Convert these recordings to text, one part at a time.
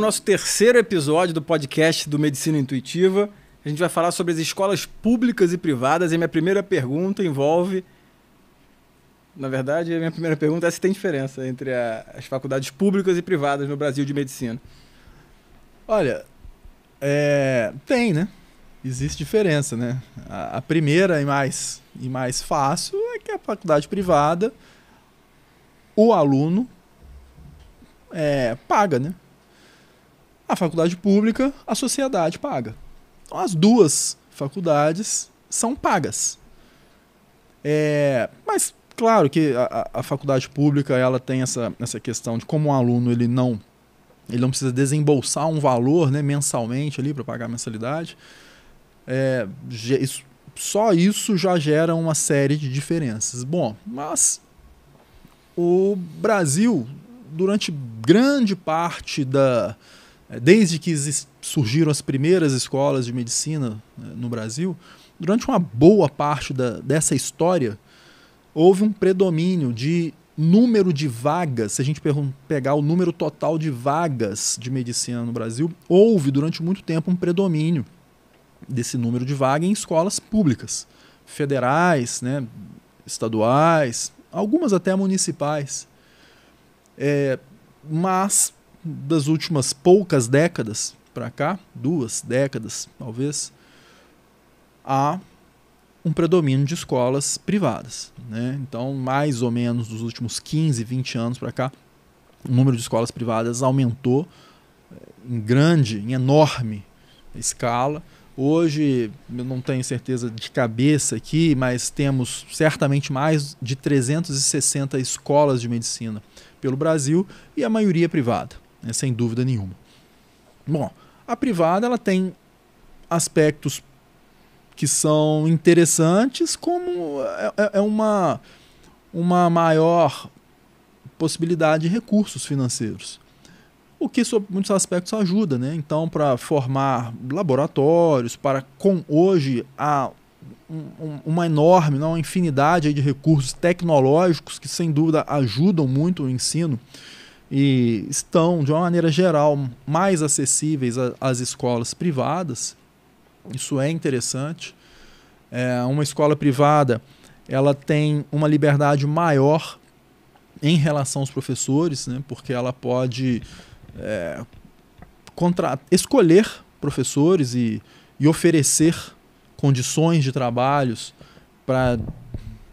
nosso terceiro episódio do podcast do Medicina Intuitiva. A gente vai falar sobre as escolas públicas e privadas e minha primeira pergunta envolve... Na verdade, a minha primeira pergunta é se tem diferença entre as faculdades públicas e privadas no Brasil de medicina. Olha, tem, né? Existe diferença, né? A primeira e mais fácil é que a faculdade privada, o aluno paga, né? A faculdade pública, a sociedade paga. Então, as duas faculdades são pagas. Mas, claro que a faculdade pública ela tem essa questão de como o aluno ele não precisa desembolsar um valor, né, mensalmente ali para pagar a mensalidade. Só isso já gera uma série de diferenças. Bom, mas o Brasil, durante grande parte desde que surgiram as primeiras escolas de medicina no Brasil, durante uma boa parte dessa história, houve um predomínio de número de vagas. Se a gente pegar o número total de vagas de medicina no Brasil, houve durante muito tempo um predomínio desse número de vagas em escolas públicas, federais, né, estaduais, algumas até municipais. Mas das últimas poucas décadas para cá, 2 décadas talvez, há um predomínio de escolas privadas, né? Então, mais ou menos dos últimos 15, 20 anos para cá, o número de escolas privadas aumentou em enorme escala. Hoje, eu não tenho certeza de cabeça aqui, mas temos certamente mais de 360 escolas de medicina pelo Brasil e a maioria privada, né, sem dúvida nenhuma. Bom, a privada ela tem aspectos que são interessantes, como uma maior possibilidade de recursos financeiros, o que, sob muitos aspectos, ajuda, né? Então, para formar laboratórios, hoje há uma enorme, uma infinidade aí de recursos tecnológicos que, sem dúvida, ajudam muito o ensino e estão, de uma maneira geral, mais acessíveis às escolas privadas. Isso é interessante. Uma escola privada ela tem uma liberdade maior em relação aos professores, né? Porque ela pode escolher professores e oferecer condições de trabalhos para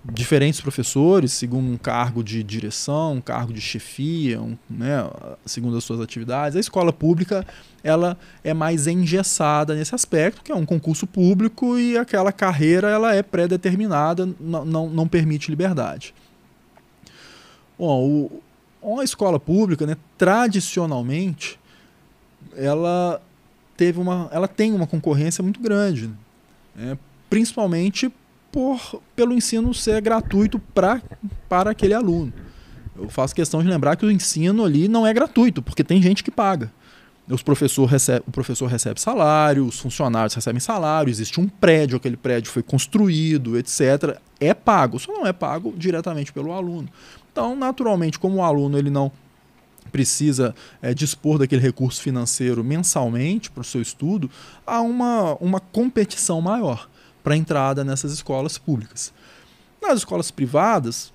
diferentes professores, segundo um cargo de direção, um cargo de chefia, né, segundo as suas atividades. A escola pública ela é mais engessada nesse aspecto, que é um concurso público e aquela carreira ela é pré-determinada, não permite liberdade. Bom, a escola pública, né, tradicionalmente, ela tem uma concorrência muito grande, né, principalmente pelo ensino ser gratuito para aquele aluno. Eu faço questão de lembrar que o ensino ali não é gratuito, porque tem gente que paga. O professor recebe salário, os funcionários recebem salário, existe um prédio, aquele prédio foi construído, etc. É pago, só não é pago diretamente pelo aluno. Então, naturalmente, como o aluno ele não precisa dispor daquele recurso financeiro mensalmente para o seu estudo, há uma competição maior para a entrada nessas escolas públicas. Nas escolas privadas,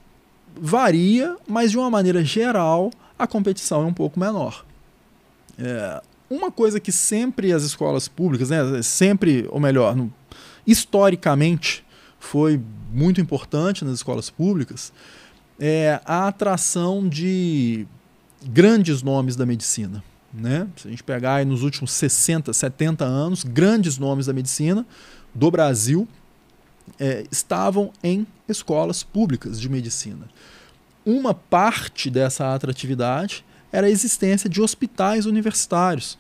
varia, mas de uma maneira geral, a competição é um pouco menor. Uma coisa que sempre as escolas públicas, né, sempre, ou melhor, historicamente, foi muito importante nas escolas públicas, é a atração de grandes nomes da medicina, né? Se a gente pegar aí nos últimos 60, 70 anos, grandes nomes da medicina do Brasil estavam em escolas públicas de medicina. Uma parte dessa atratividade era a existência de hospitais universitários,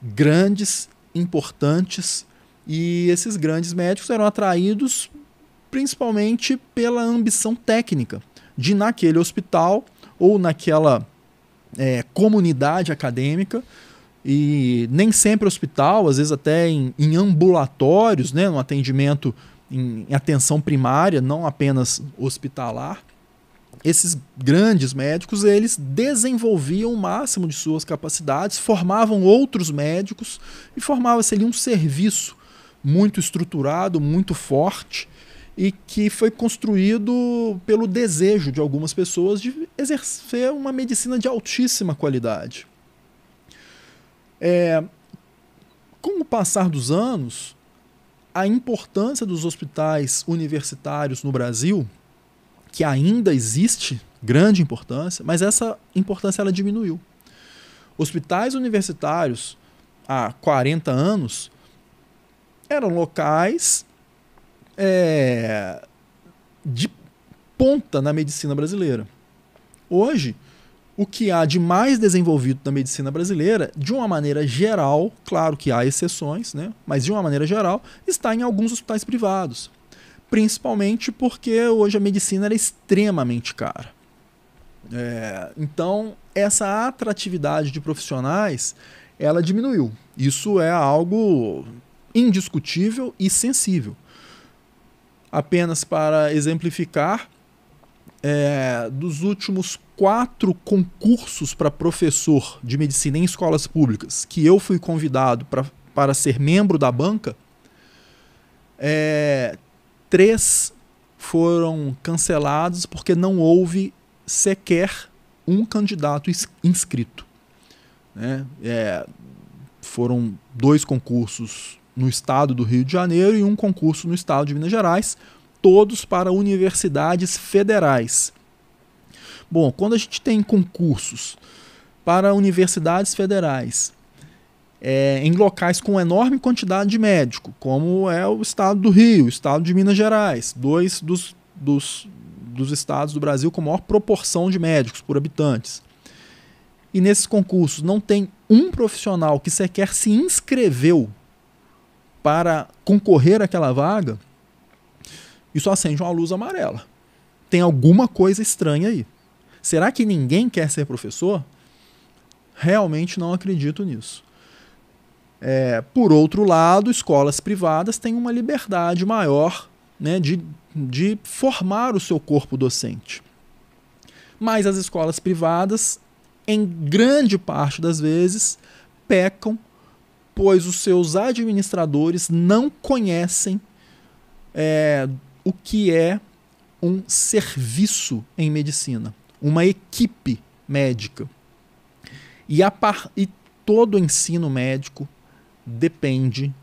grandes, importantes, e esses grandes médicos eram atraídos principalmente pela ambição técnica de, naquele hospital ou naquela comunidade acadêmica, e nem sempre hospital, às vezes até em ambulatórios, né, no atendimento em atenção primária, não apenas hospitalar, esses grandes médicos, eles desenvolviam o máximo de suas capacidades, formavam outros médicos e formava-se ali um serviço muito estruturado, muito forte, e que foi construído pelo desejo de algumas pessoas de exercer uma medicina de altíssima qualidade. Com o passar dos anos, a importância dos hospitais universitários no Brasil, que ainda existe, grande importância, mas essa importância ela diminuiu. Hospitais universitários, há 40 anos, eram locais de ponta na medicina brasileira. Hoje, o que há de mais desenvolvido na medicina brasileira, de uma maneira geral, claro que há exceções, né? Mas de uma maneira geral, está em alguns hospitais privados. Principalmente porque hoje a medicina é extremamente cara. Então, essa atratividade de profissionais, ela diminuiu. Isso é algo indiscutível e sensível. Apenas para exemplificar, dos últimos 4 concursos para professor de medicina em escolas públicas que eu fui convidado para ser membro da banca, 3 foram cancelados porque não houve sequer um candidato inscrito. Foram 2 concursos no estado do Rio de Janeiro e um concurso no estado de Minas Gerais, todos para universidades federais. Bom, quando a gente tem concursos para universidades federais em locais com enorme quantidade de médico, como é o estado do Rio, o estado de Minas Gerais, 2 dos estados do Brasil com maior proporção de médicos por habitantes. E nesses concursos não tem um profissional que sequer se inscreveu para concorrer àquela vaga, isso acende uma luz amarela. Tem alguma coisa estranha aí. Será que ninguém quer ser professor? Realmente não acredito nisso. Por outro lado, escolas privadas têm uma liberdade maior, né, de formar o seu corpo docente. Mas as escolas privadas, em grande parte das vezes, pecam, pois os seus administradores não conhecem o que é um serviço em medicina, uma equipe médica. E todo o ensino médico depende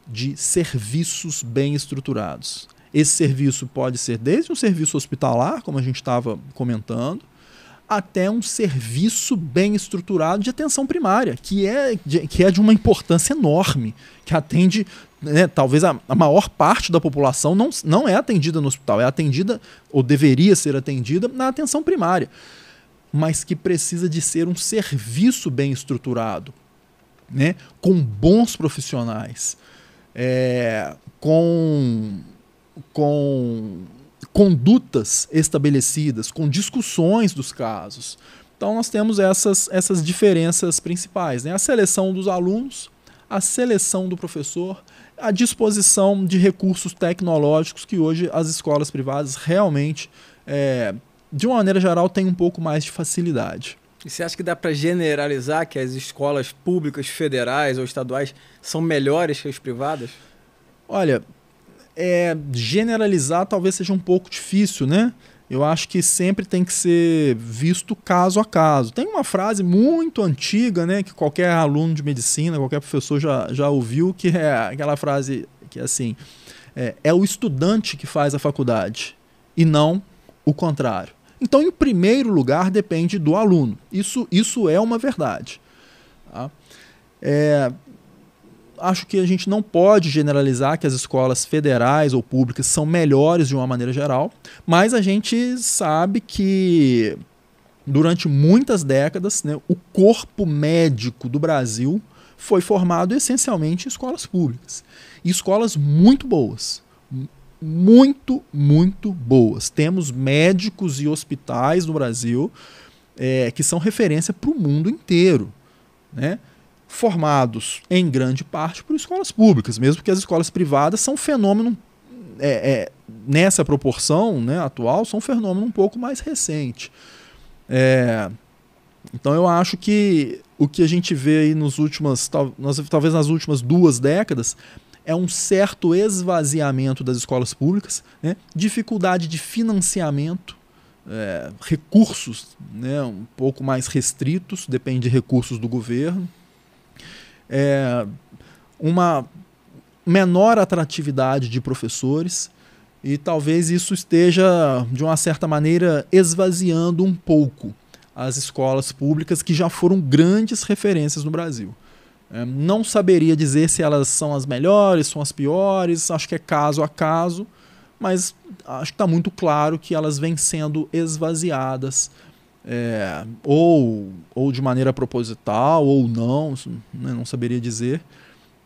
de serviços bem estruturados. Esse serviço pode ser desde um serviço hospitalar, como a gente estava comentando, até um serviço bem estruturado de atenção primária, que é de uma importância enorme, que atende, né, talvez a maior parte da população não é atendida no hospital, é atendida, ou deveria ser atendida, na atenção primária, mas que precisa de ser um serviço bem estruturado, né, com bons profissionais, com condutas estabelecidas, com discussões dos casos. Então nós temos essas diferenças principais, né? A seleção dos alunos, a seleção do professor, a disposição de recursos tecnológicos que hoje as escolas privadas realmente, de uma maneira geral, têm um pouco mais de facilidade. E você acha que dá para generalizar que as escolas públicas, federais ou estaduais são melhores que as privadas? Olha, generalizar talvez seja um pouco difícil, né? Eu acho que sempre tem que ser visto caso a caso. Tem uma frase muito antiga, né, que qualquer aluno de medicina, qualquer professor já ouviu, que é aquela frase que é assim, é o estudante que faz a faculdade e não o contrário. Então, em primeiro lugar, depende do aluno. Isso é uma verdade. Tá? Acho que a gente não pode generalizar que as escolas federais ou públicas são melhores de uma maneira geral, mas a gente sabe que durante muitas décadas, né, o corpo médico do Brasil foi formado essencialmente em escolas públicas. E escolas muito boas. Muito, muito boas. Temos médicos e hospitais no Brasil que são referência para o mundo inteiro, né? Formados em grande parte por escolas públicas, mesmo que as escolas privadas são um fenômeno nessa proporção, né, atual, são um fenômeno um pouco mais recente. Então eu acho que o que a gente vê aí talvez nas últimas 2 décadas, é um certo esvaziamento das escolas públicas, né, dificuldade de financiamento, recursos, né, um pouco mais restritos, depende de recursos do governo, uma menor atratividade de professores, e talvez isso esteja, de uma certa maneira, esvaziando um pouco as escolas públicas que já foram grandes referências no Brasil. Não saberia dizer se elas são as melhores, são as piores, acho que é caso a caso, mas acho que está muito claro que elas vêm sendo esvaziadas, ou de maneira proposital, ou não, né, não saberia dizer,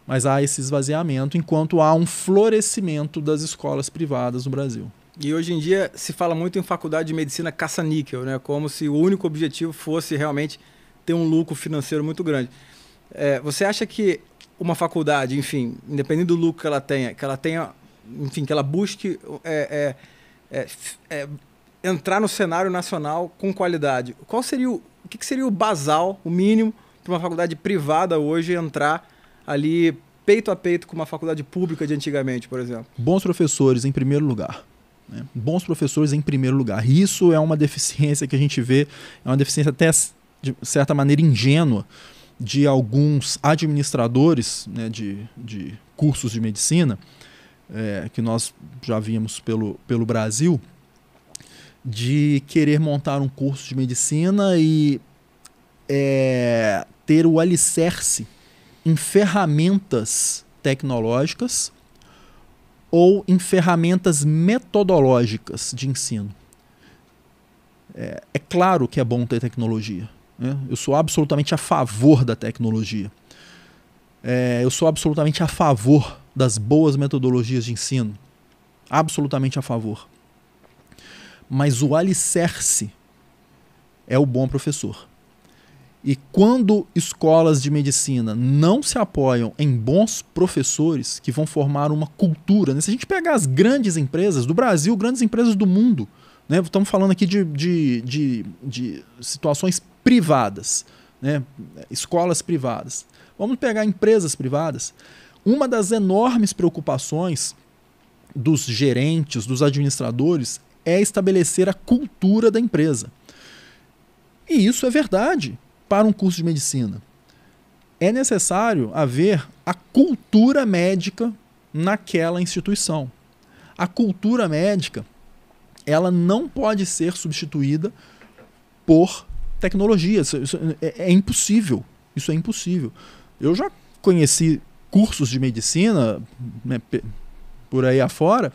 mas há esse esvaziamento, enquanto há um florescimento das escolas privadas no Brasil. E hoje em dia se fala muito em faculdade de medicina caça-níquel, né? Como se o único objetivo fosse realmente ter um lucro financeiro muito grande. Você acha que uma faculdade, enfim, independente do lucro que ela tenha, enfim, que ela busque entrar no cenário nacional com qualidade, o que seria o basal, o mínimo, para uma faculdade privada hoje entrar ali peito a peito com uma faculdade pública de antigamente, por exemplo? Bons professores, em primeiro lugar. Bons professores em primeiro lugar. Isso é uma deficiência que a gente vê, é uma deficiência até, de certa maneira, ingênua de alguns administradores, né, de cursos de medicina, que nós já vimos pelo Brasil, de querer montar um curso de medicina e ter o alicerce em ferramentas tecnológicas ou em ferramentas metodológicas de ensino. É claro que é bom ter tecnologia, né? Eu sou absolutamente a favor da tecnologia. Eu sou absolutamente a favor das boas metodologias de ensino. Absolutamente a favor. Mas o alicerce é o bom professor. E quando escolas de medicina não se apoiam em bons professores que vão formar uma cultura, né? Se a gente pegar as grandes empresas do Brasil, grandes empresas do mundo, né? Estamos falando aqui de situações privadas, né? Escolas privadas. Vamos pegar empresas privadas. Uma das enormes preocupações dos gerentes, dos administradores, é estabelecer a cultura da empresa. E isso é verdade. Para um curso de medicina, é necessário haver a cultura médica naquela instituição. A cultura médica, ela não pode ser substituída por tecnologia. Isso é impossível. Isso é impossível. Eu já conheci cursos de medicina, né, por aí afora,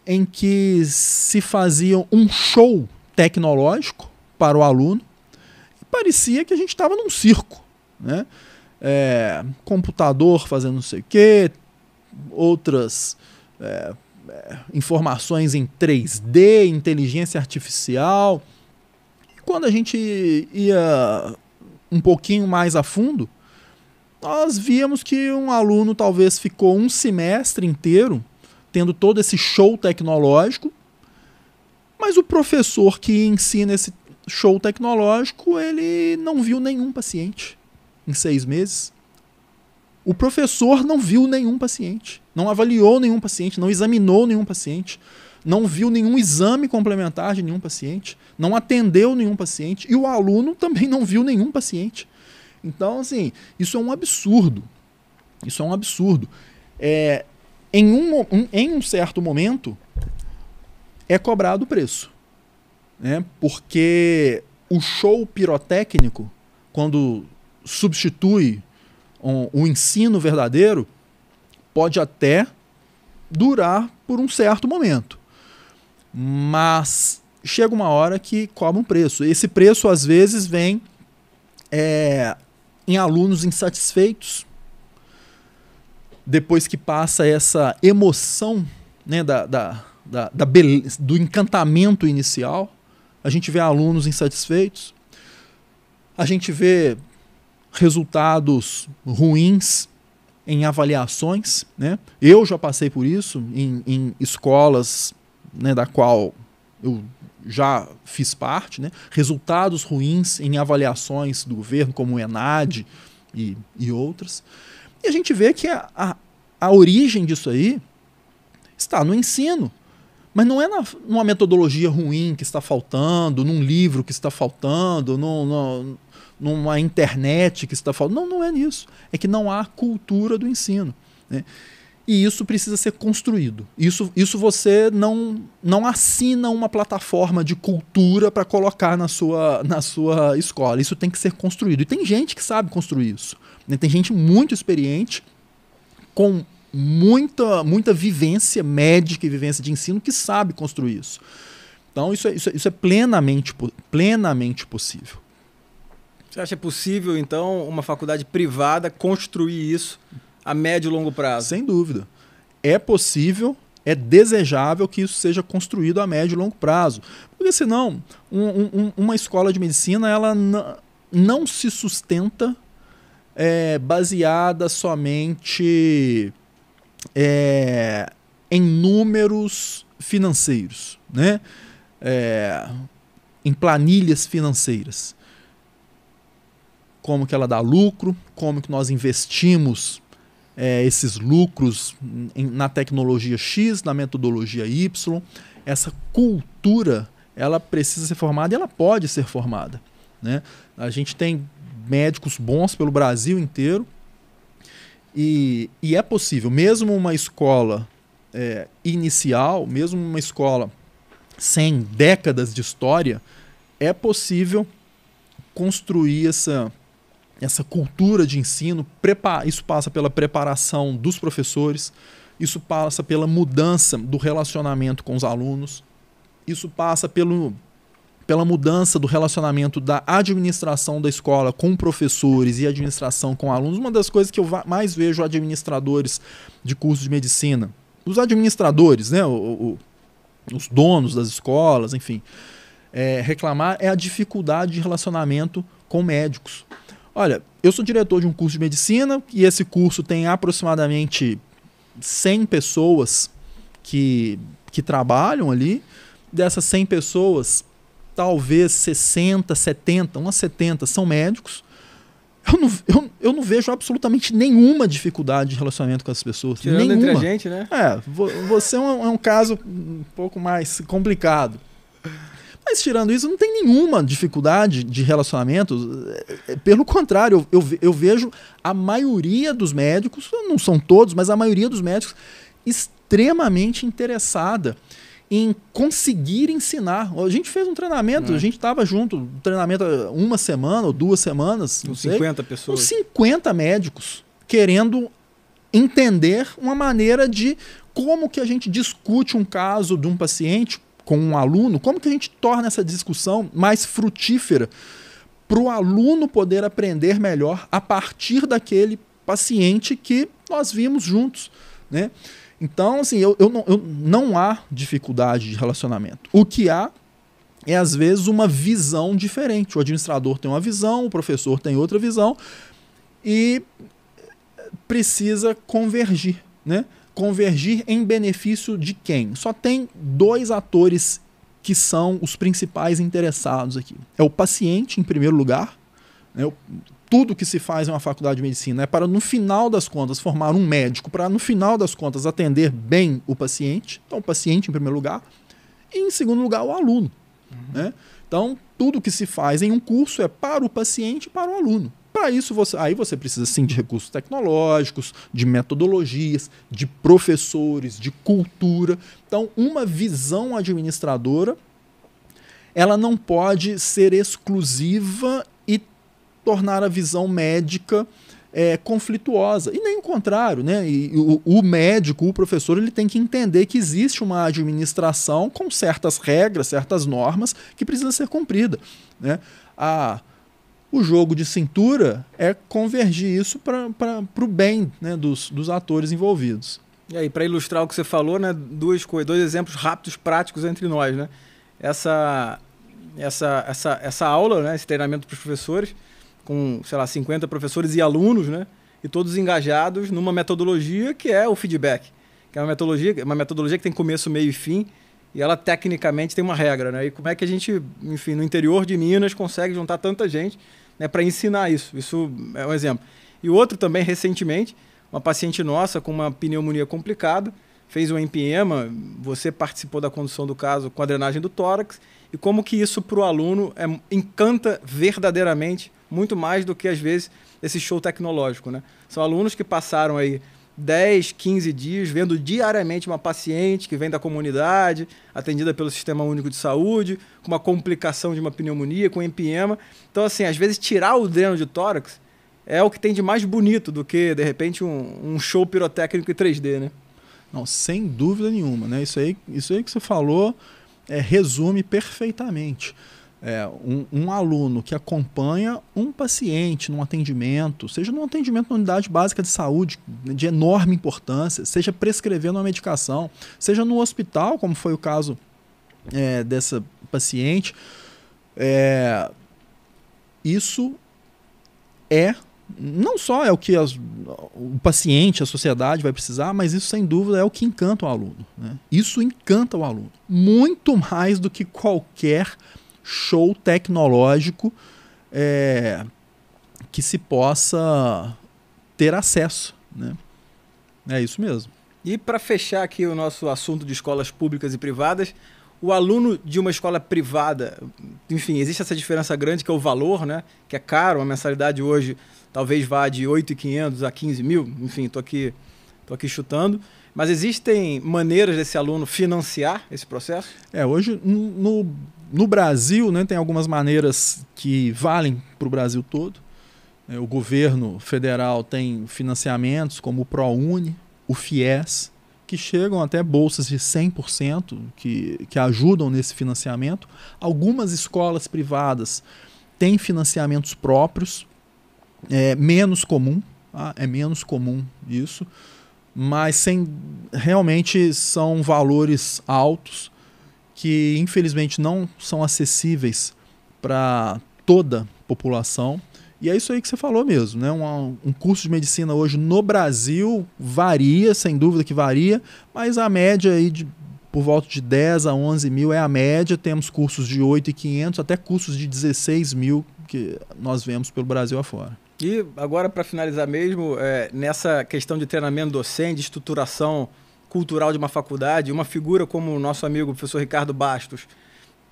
em que se fazia um show tecnológico para o aluno, e parecia que a gente estava num circo, né? Computador fazendo não sei o quê, outras informações em 3D, inteligência artificial. E quando a gente ia um pouquinho mais a fundo, nós víamos que um aluno talvez ficou um semestre inteiro tendo todo esse show tecnológico, mas o professor que ensina esse show tecnológico, ele não viu nenhum paciente em 6 meses. O professor não viu nenhum paciente, não avaliou nenhum paciente, não examinou nenhum paciente, não viu nenhum exame complementar de nenhum paciente, não atendeu nenhum paciente, e o aluno também não viu nenhum paciente. Então, assim, isso é um absurdo. Isso é um absurdo. Em um certo momento, é cobrado o preço, né? Porque o show pirotécnico, quando substitui o ensino verdadeiro, pode até durar por um certo momento, mas chega uma hora que cobra um preço. Esse preço às vezes vem em alunos insatisfeitos, depois que passa essa emoção, né, do encantamento inicial. A gente vê alunos insatisfeitos, a gente vê resultados ruins em avaliações, né? Eu já passei por isso em escolas, né, da qual eu já fiz parte, né? Resultados ruins em avaliações do governo, como o ENAD e outras. E a gente vê que a origem disso aí está no ensino. Mas não é numa metodologia ruim que está faltando, num livro que está faltando, numa internet que está faltando. Não é nisso. É que não há cultura do ensino, né? E isso precisa ser construído. Isso você não assina uma plataforma de cultura para colocar na sua escola. Isso tem que ser construído. E tem gente que sabe construir isso, né? Tem gente muito experiente, com muita vivência médica e vivência de ensino que sabe construir isso. Então isso é plenamente possível. Você acha possível, então, uma faculdade privada construir isso a médio e longo prazo? Sem dúvida. É possível, é desejável que isso seja construído a médio e longo prazo. Porque senão, uma escola de medicina ela não se sustenta baseada somente em números financeiros, né? Em planilhas financeiras. Como que ela dá lucro, como que nós investimos esses lucros na tecnologia X, na metodologia Y. Essa cultura, ela precisa ser formada e ela pode ser formada, né? A gente tem médicos bons pelo Brasil inteiro e é possível, mesmo uma escola inicial, mesmo uma escola sem décadas de história, é possível construir essa cultura de ensino. Isso passa pela preparação dos professores, isso passa pela mudança do relacionamento com os alunos, isso passa pela mudança do relacionamento da administração da escola com professores e administração com alunos. Uma das coisas que eu mais vejo administradores de cursos de medicina, os administradores, né, os donos das escolas, enfim, reclamar é a dificuldade de relacionamento com médicos. Olha, eu sou diretor de um curso de medicina e esse curso tem aproximadamente 100 pessoas que trabalham ali. Dessas 100 pessoas, talvez 60, 70, umas 70 são médicos. Eu não vejo absolutamente nenhuma dificuldade de relacionamento com as pessoas. Tirando nenhuma. Entre a gente, né? Você é um caso um pouco mais complicado. Mas tirando isso, não tem nenhuma dificuldade de relacionamento. Pelo contrário, eu vejo a maioria dos médicos, não são todos, mas a maioria dos médicos extremamente interessada em conseguir ensinar. A gente fez um treinamento, a gente estava junto, um treinamento uma semana ou 2 semanas, não sei. 50 pessoas. Com 50 médicos querendo entender uma maneira de como que a gente discute um caso de um paciente com um aluno, como que a gente torna essa discussão mais frutífera para o aluno poder aprender melhor a partir daquele paciente que nós vimos juntos, né? Então, assim, não há dificuldade de relacionamento. O que há é, às vezes, uma visão diferente. O administrador tem uma visão, o professor tem outra visão e precisa convergir, né? Convergir em benefício de quem? Só tem 2 atores que são os principais interessados aqui. É o paciente, em primeiro lugar, né? Tudo que se faz em uma faculdade de medicina é para, no final das contas, formar um médico, para, no final das contas, atender bem o paciente. Então, o paciente, em primeiro lugar. E, em segundo lugar, o aluno. Né? Então, tudo que se faz em um curso é para o paciente e para o aluno. Para isso, você precisa, sim, de recursos tecnológicos, de metodologias, de professores, de cultura. Então, uma visão administradora, ela não pode ser exclusiva e tornar a visão médica conflituosa. E nem o contrário, né? E o médico, o professor, ele tem que entender que existe uma administração com certas regras, certas normas que precisa ser cumprida, né? O jogo de cintura é convergir isso para o bem, né, dos atores envolvidos. E aí, para ilustrar o que você falou, né, 2 exemplos rápidos, práticos entre nós, né? Essa aula, né, esse treinamento para os professores, com, sei lá, 50 professores e alunos, né? e todos engajados numa metodologia que é o feedback, que é uma metodologia que tem começo, meio e fim, e ela tecnicamente tem uma regra, né? E como é que a gente, enfim, no interior de Minas consegue juntar tanta gente, né, para ensinar isso? Isso é um exemplo. E outro também, recentemente, uma paciente nossa com uma pneumonia complicada, fez um empiema, você participou da condução do caso com a drenagem do tórax, e como que isso para o aluno encanta verdadeiramente, muito mais do que, às vezes, esse show tecnológico, né? São alunos que passaram aí 10, 15 dias vendo diariamente uma paciente que vem da comunidade, atendida pelo Sistema Único de Saúde, com uma complicação de uma pneumonia, com empiema. Então, assim, às vezes tirar o dreno de tórax é o que tem de mais bonito do que, de repente, um show pirotécnico em 3D, né? Não, sem dúvida nenhuma, né? Isso aí que você falou resume perfeitamente. Um aluno que acompanha um paciente num atendimento, seja num atendimento na unidade básica de saúde, de enorme importância, seja prescrevendo uma medicação, seja no hospital, como foi o caso dessa paciente, isso não só é o que o paciente, a sociedade vai precisar, mas isso sem dúvida é o que encanta o aluno, né? Isso encanta o aluno, muito mais do que qualquer show tecnológico que se possa ter acesso, né? É isso mesmo. E para fechar aqui o nosso assunto de escolas públicas e privadas, o aluno de uma escola privada, enfim, existe essa diferença grande que é o valor, né? Que é caro, a mensalidade hoje talvez vá de 8.500 a 15 mil, enfim, tô aqui chutando. Mas existem maneiras desse aluno financiar esse processo? Hoje no Brasil, né, tem algumas maneiras que valem para o Brasil todo. O governo federal tem financiamentos como o ProUni, o FIES, que chegam até bolsas de 100% que ajudam nesse financiamento. Algumas escolas privadas têm financiamentos próprios, menos comum, tá? É menos comum isso, mas realmente são valores altos que infelizmente não são acessíveis para toda a população. E é isso aí que você falou mesmo, né? Um curso de medicina hoje no Brasil varia, sem dúvida que varia, mas a média aí por volta de 10 a 11 mil é a média. Temos cursos de 8.500 até cursos de 16 mil que nós vemos pelo Brasil afora. E agora, para finalizar mesmo, nessa questão de treinamento docente, de estruturação cultural de uma faculdade, uma figura como o nosso amigo o professor Ricardo Bastos,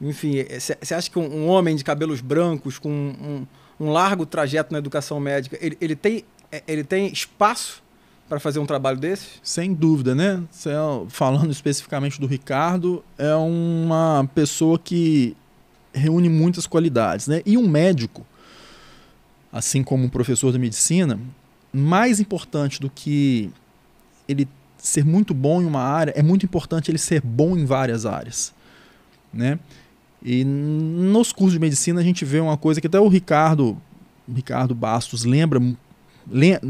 enfim, você acha que um homem de cabelos brancos, com um largo trajeto na educação médica, ele tem espaço para fazer um trabalho desse? Sem dúvida, né? Falando especificamente do Ricardo, é uma pessoa que reúne muitas qualidades, né? E um médico, assim como um professor de medicina, mais importante do que ele ser muito bom em uma área, é muito importante ele ser bom em várias áreas, né? E nos cursos de medicina a gente vê uma coisa que até o Ricardo Bastos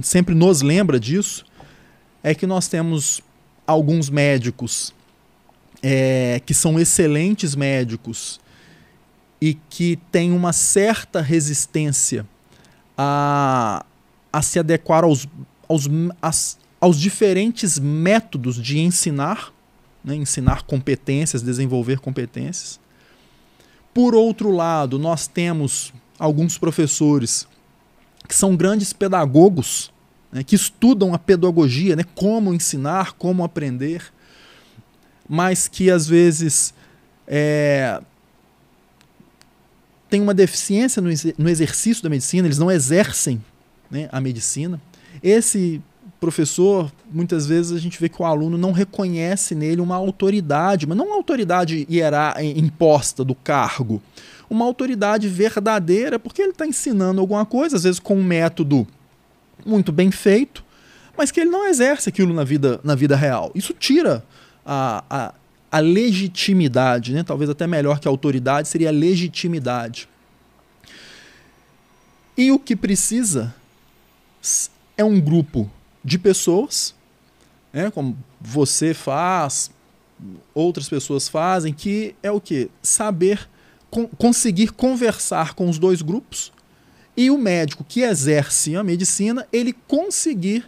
sempre nos lembra disso, é que nós temos alguns médicos que são excelentes médicos e que têm uma certa resistência a se adequar aos diferentes métodos de ensinar, né? Ensinar competências, desenvolver competências. Por outro lado, nós temos alguns professores que são grandes pedagogos, né? Que estudam a pedagogia, né? Como ensinar, como aprender, mas que às vezes tem uma deficiência no exercício da medicina, eles não exercem, né, a medicina. Esse professor, muitas vezes a gente vê que o aluno não reconhece nele uma autoridade, mas não uma autoridade imposta do cargo, uma autoridade verdadeira, porque ele está ensinando alguma coisa, às vezes com um método muito bem feito, mas que ele não exerce aquilo na vida real. Isso tira a legitimidade, né? Talvez até melhor que a autoridade, seria a legitimidade. E o que precisa é um grupo de pessoas, né, como você faz, outras pessoas fazem, que é o quê? Saber conseguir conversar com os dois grupos e o médico que exerce a medicina, ele conseguir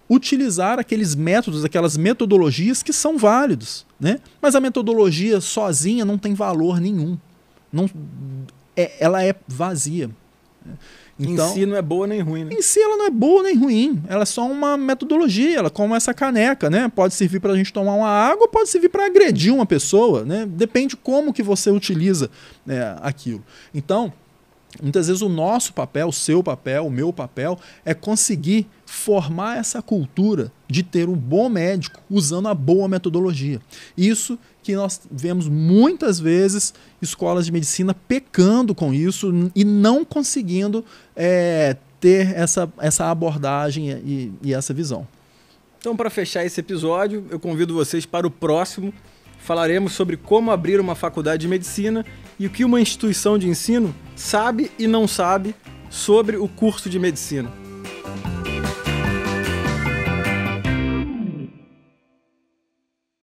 utilizar aqueles métodos, aquelas metodologias que são válidos, né? Mas a metodologia sozinha não tem valor nenhum. Ela é vazia. Então, em si não é boa nem ruim, né? Em si ela não é boa nem ruim, ela é só uma metodologia, ela como essa caneca, né? Pode servir para a gente tomar uma água, pode servir para agredir uma pessoa, né? Depende como que você utiliza aquilo. Então, muitas vezes o nosso papel, o seu papel, o meu papel é conseguir formar essa cultura de ter um bom médico usando a boa metodologia. Isso que nós vemos muitas vezes escolas de medicina pecando com isso e não conseguindo ter essa abordagem e essa visão. Então, para fechar esse episódio, eu convido vocês para o próximo. Falaremos sobre como abrir uma faculdade de medicina e o que uma instituição de ensino sabe e não sabe sobre o curso de medicina.